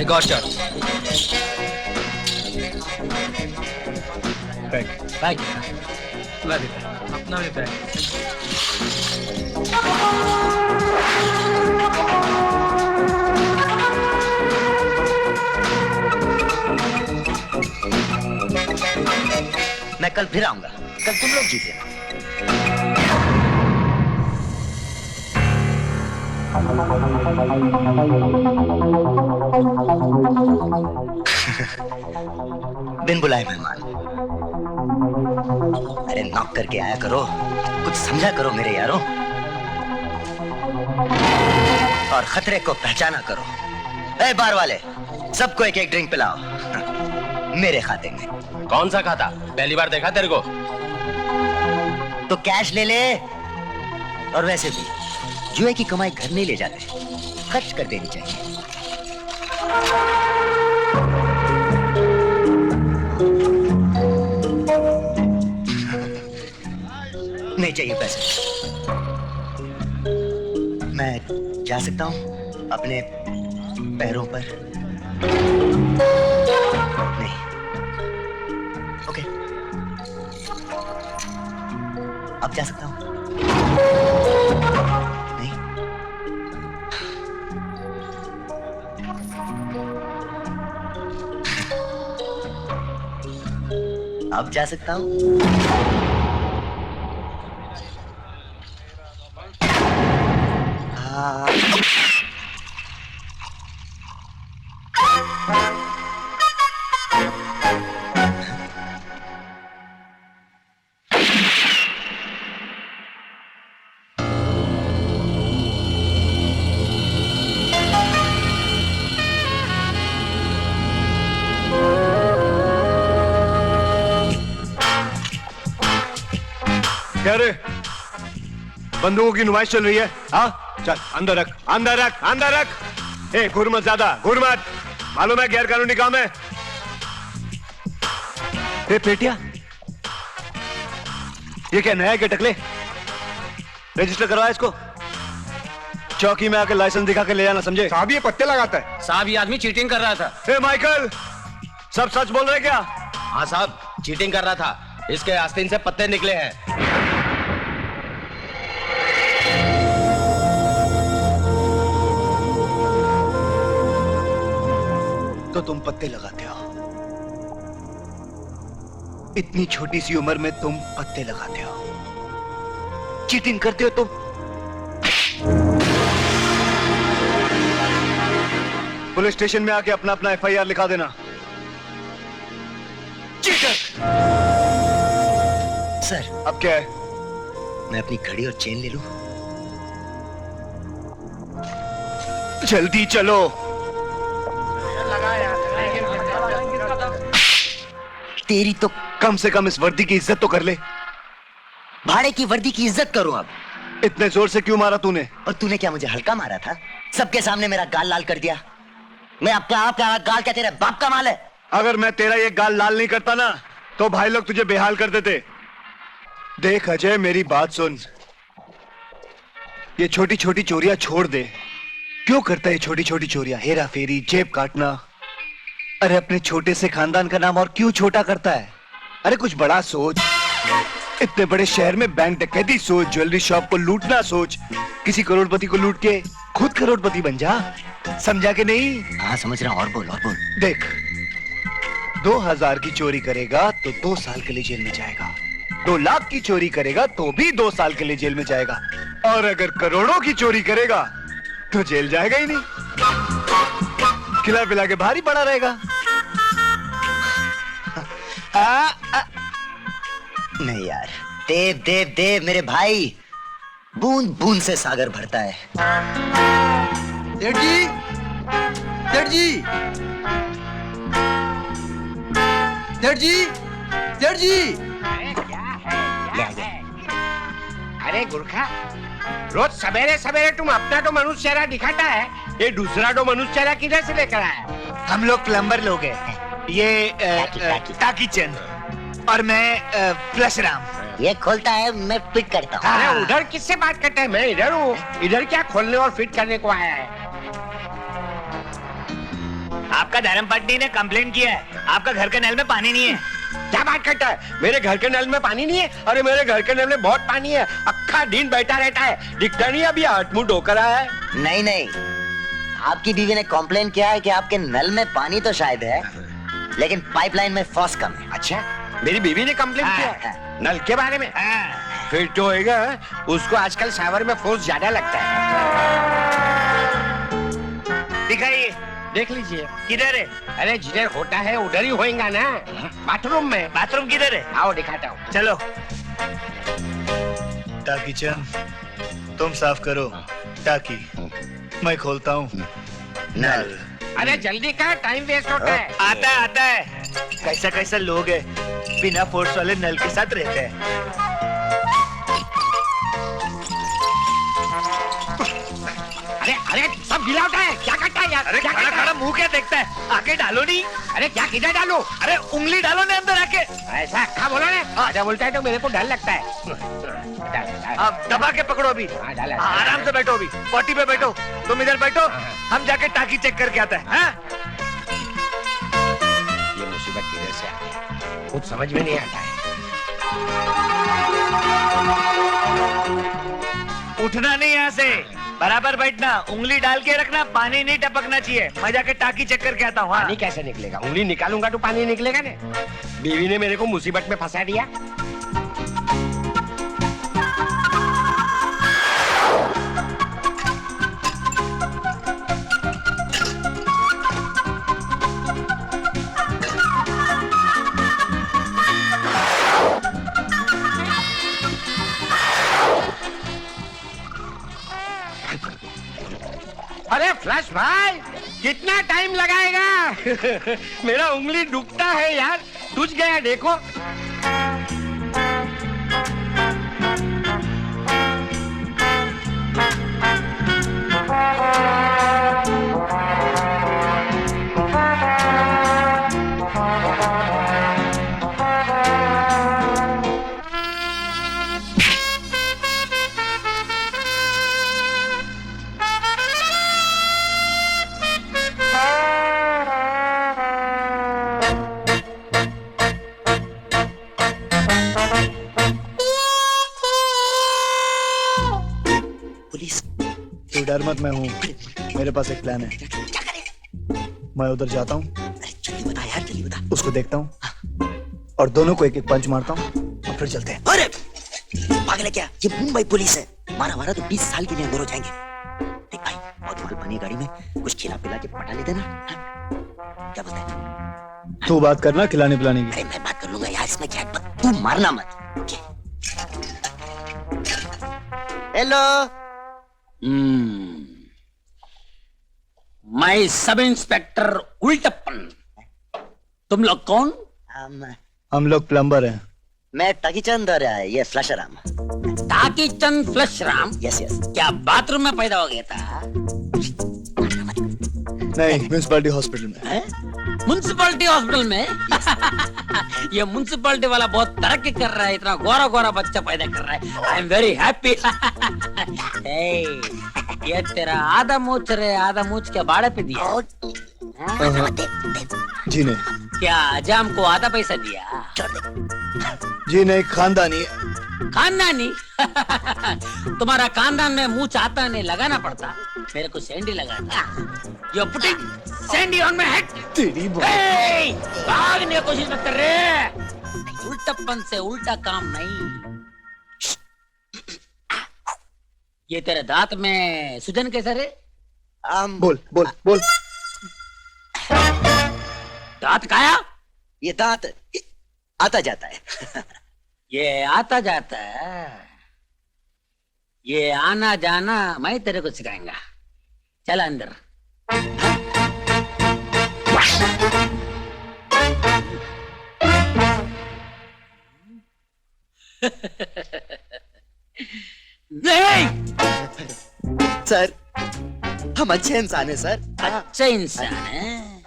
एक और shot. Bag ला देता है अपना भी बैग। मैं कल फिर आऊंगा, कल तुम लोग जीते। बिन बुलाए मेहमान। अरे नॉक करके आया करो, कुछ समझा करो मेरे यारों, और खतरे को पहचाना करो। ए बार वाले, सबको एक एक ड्रिंक पिलाओ, मेरे खाते में। कौन सा खाता? पहली बार देखा तेरे को। तो कैश ले ले, और वैसे भी जुए की कमाई घर नहीं ले जाते, खर्च कर देनी चाहिए। नहीं चाहिए पैसे। मैं जा सकता हूं अपने पैरों पर? नहीं। ओके, अब जा सकता हूं? नहीं। अब जा सकता हूं? क्या रे, बंदूकों की नुमाइश चल रही है? हाँ, चल अंदर रख, अंदर रख, अंदर रख। ए, घुर मत ज्यादा, घुर मत, मालूम है गैर कानूनी काम है। ए पेटिया, ये क्या नया है? क्या टकले? रजिस्टर करवा इसको, चौकी में आकर लाइसेंस दिखा के ले जाना, समझे? साहब ये पत्ते लगाता है। साहब ये आदमी चीटिंग कर रहा था। ए माइकल, सब सच बोल रहे क्या? हाँ साहब, चीटिंग कर रहा था, इसके आस्तीन से पत्ते निकले हैं। तो तुम पत्ते लगाते हो? इतनी छोटी सी उम्र में तुम पत्ते लगाते हो, चीटिंग करते हो तुम? पुलिस स्टेशन में आके अपना अपना एफआईआर लिखा देना। चीटर! सर, अब क्या है? मैं अपनी घड़ी और चेन ले लूं? जल्दी चलो। तेरी तो कम से कम इस वर्दी की इज्जत तो कर ले। भाड़े की वर्दी की इज्जत करूं अब? इतने जोर से क्यों मारा तूने? और तूने क्या मुझे हल्का मारा था? सबके सामने मेरा गाल लाल कर दिया। मैं आपका गाल क्या तेरे बाप का माल है? अगर मैं तेरा ये गाल लाल नहीं करता ना, तो भाई लोग तुझे बेहाल कर देते। देख अजय, मेरी बात सुन, ये छोटी छोटी चोरियां छोड़ दे। क्यों करता है छोटी छोटी चोरियां? हेरा फेरी, जेब काटना। अरे अपने छोटे से खानदान का नाम और क्यों छोटा करता है? अरे कुछ बड़ा सोच। इतने बड़े शहर में बैंक डकैती सोच, ज्वेलरी शॉप को लूटना सोच, किसी करोड़पति को लूट के खुद करोड़पति बन जा। समझा कि नहीं? हाँ समझ रहा हूं, और बोल और बोल। देख, 2000 की चोरी करेगा तो 2 साल के लिए जेल में जाएगा, 2 लाख की चोरी करेगा तो भी 2 साल के लिए जेल में जाएगा, और अगर करोड़ों की चोरी करेगा तो जेल जाएगा ही नहीं, खिला पिला के भारी पड़ा रहेगा। नहीं यार, देव देव देव मेरे भाई, बूंद बूंद से सागर भरता है। सेठ जी, सेठ जी, सेठ जी, सेठ जी। अरे गुरखा, रोज सवेरे सवेरे तुम अपना तो मनुष्य चेहरा दिखाता है, ये दूसरा तो मनुष्य चेहरा किधर से लेकर आया? हम लोग प्लम्बर लोग हैं, ये टाकी चंद और मैं फ्लश राम। ये खोलता है, मैं फिट करता हूँ। अरे उधर किससे बात करते हैं? मैं इधर हूँ। इधर क्या खोलने और फिट करने को आया है? आपका धर्म पत्नी ने कंप्लेंट किया है, आपका घर के नल में पानी नहीं है। क्या बात करता है? मेरे घर के नल में पानी नहीं है? अरे मेरे घर के नल में बहुत पानी है, अक्खा दिन बैठा रहता है, दिखता नहीं अभी हाथ मुंह धोकर आया है। नहीं नहीं, आपकी बीवी ने कॉम्प्लेन किया है कि आपके नल में पानी तो शायद है, लेकिन पाइपलाइन में फॉस कम है। अच्छा, मेरी बीवी ने कंप्लेन किया नल के बारे में? फिर तो होएगा, उसको आजकल शावर में फोर्स ज्यादा लगता है। दिखाइए, देख लीजिए। किधर है? अरे जिधर होता है उधर ही होएगा ना, बाथरूम में। बाथरूम किधर है? आओ दिखाता हूँ। चलो। टाकी चंद, तुम साफ करो टाकी, मैं खोलता हूँ नल। अरे जल्दी कर, टाइम वेस्ट होता है। आता है। कैसा कैसा लोग है, बिना फोर्स वाले नल के साथ रहते हैं। अरे सब गिला होता है, क्या करता है यार? अरे क्या खड़ा करता है? खड़ा मुंह क्या देखता है? आके डालो नहीं। अरे क्या किधर डालो? अरे उंगली डालो ना अंदर आके। ऐसा क्या बोला ने? आजा बोलता है तो मेरे को डर लगता है। डाल। आप दबा के पकड़ो अभी। हाँ, डाला। आराम से बैठो अभी, पॉटी पे बैठो। तुम इधर बैठो, हम जाके टाकी चेक करके आते हैं। हाँ? ये मुसीबत किधर से आती है, कुछ समझ में नहीं आता है। उठना नहीं यहाँ से, बराबर बैठना, उंगली डाल के रखना, पानी नहीं टपकना चाहिए। मैं जाके टाकी चेक करके आता हूँ। पानी कैसे निकलेगा? उंगली निकालूंगा तो पानी निकलेगा ने? बीवी ने मेरे को मुसीबत में फंसा दिया। अरे फ्लैश भाई, कितना टाइम लगाएगा? मेरा उंगली दुखता है यार, सूज गया देखो। तू डर मत, मैं हूँ, मेरे पास एक प्लान है। क्या करें? मैं उधर जाता हूँ, अरे जल्दी बता यार, जल्दी बता। उसको देखता हूँ और दोनों को एक एक पंच मारता हूँ और फिर चलते हैं। अरे पागल है क्या? ये मुंबई पुलिस है, मारा तो 20 साल के लिए अंदर हो जाएंगे। देख भाई, बहुत माल बनी गाड़ी में, कुछ खिला पिला के पटा ले देना। क्या बोलता है? तू बात करना खिलाने पिलाने की। अरे मैं बात कर लूंगा यार, इसमें क्या है? तू मारना मत। हेलो। मैं सब इंस्पेक्टर उल्टप्पन। तुम लोग कौन? हम लोग प्लम्बर हैं। मैं टाकीचंद और ये Flushram. Takichand Flushram? Yes yes. क्या बाथरूम में पैदा हो गया था? नहीं, म्युनिसिपैलिटी हॉस्पिटल में। म्युनिसिपैलिटी हॉस्पिटल में? ये म्युनिसिपैलिटी वाला बहुत तरक्की कर रहा है, इतना गोरा गोरा बच्चा पैदा कर रहा है। I am very happy. ये तेरा आधा मूछ रे, आधा मूछ के बाड़े पे दिया? जी नहीं। क्या अजाम को आधा पैसा दिया? जी नहीं, खानदानी। खानदानी? तुम्हारा खानदान में मूछ आता नहीं, लगाना पड़ता। मेरे को सैंडी लगाना। You're putting sand on my head. तेरी Hey! भागने की कोशिश मत कर रे। उल्टापन से उल्टा काम नहीं। ये तेरे दांत में सूजन कैसा रे? बोल बोल बोल। दांत काया? ये दांत आता जाता है। ये आता जाता है, ये आना जाना मैं तेरे को सिखाऊंगा। चल अंदर। नहीं सर, हम अच्छे इंसान हैं सर। अच्छा इंसान है,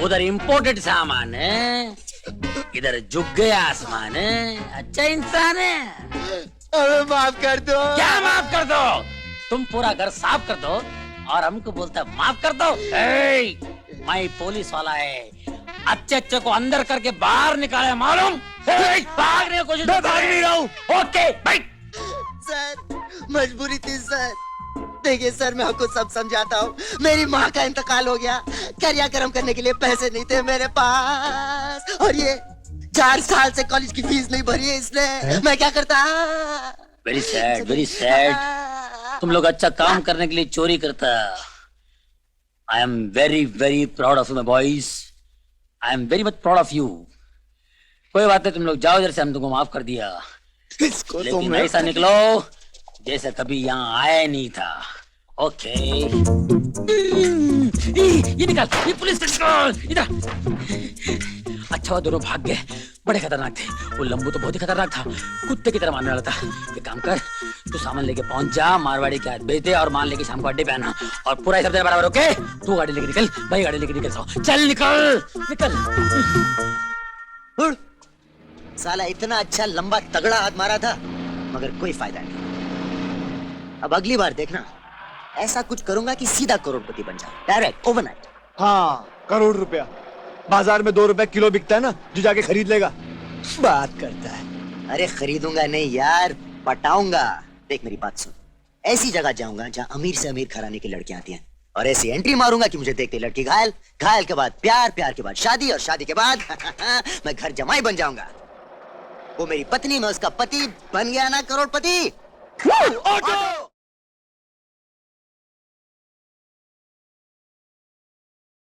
उधर इम्पोर्टेड सामान है, इधर झुक गया आसमान है। अच्छा इंसान है। अरे माफ कर दो। क्या माफ कर दो? तुम पूरा घर साफ कर दो और हमको बोलता माफ कर दो। मैं पुलिस वाला है। अच्छे अच्छे को अंदर करके बाहर निकाले मालूम? भागने की कोशिश मैं भाग नहीं रहा हूँ। ओके बैठ। सर मजबूरी थी सर। देखिए सर, मैं आपको सब समझाता हूँ। मेरी माँ का इंतकाल हो गया, क्रियाक्रम करने के लिए पैसे नहीं थे मेरे पास, और ये 4 साल से कॉलेज की फीस नहीं भरी है इसने। मैं क्या करता? Very sad, very sad. तुम लोग अच्छा काम करने के लिए चोरी करता। I am very very proud of you my boys. I am very much proud of you. कोई बात नहीं, तुम लोग जाओ इधर से, हम तुमको माफ कर दिया। इसको तो लेकिन मैं ऐसा निकलो जैसे कभी यहाँ आया नहीं था। ओके ये निकाल, ये पुलिस निकाल इधर। अच्छा हुआ दोनों भाग गए, बड़े खतरनाक थे। वो लंबू तो बहुत ही खतरनाक था, कुत्ते की तरह मारने वाला था। एक काम कर, तू सामान लेके पहुंच जा, मारवाड़ी के हाथ भेज दे और मान लेके शाम को अड्डे पे आना, और पूरा हिसाब देना बराबर। ओके, तू गाड़ी लेके निकल, भाई गाड़ी लेके निकल जाओ। चल निकल निकल। उड़। साला इतना अच्छा लंबा तगड़ा हाथ मारा था, मगर कोई फायदा नहीं। अब अगली बार देखना, ऐसा कुछ करूंगा कि सीधा करोड़पति बन जाऊं, डायरेक्ट ओवरनाइट। हाँ, करोड़ रुपया बाजार में 2 रुपए किलो बिकता है ना, जो जाके खरीद लेगा। बात करता है। अरे खरीदूंगा नहीं यार, पटाऊंगा। देख मेरी बात सुन, ऐसी जगह जाऊंगा जहाँ अमीर से अमीर घराने की लड़कियां आती हैं, और ऐसी एंट्री मारूंगा कि मुझे देखते लड़की घायल, घायल के बाद प्यार, प्यार के बाद शादी, और शादी के बाद मैं घर जमाई बन जाऊंगा। वो मेरी पत्नी, मैं उसका पति बन गया ना करोड़पति। ऑटो!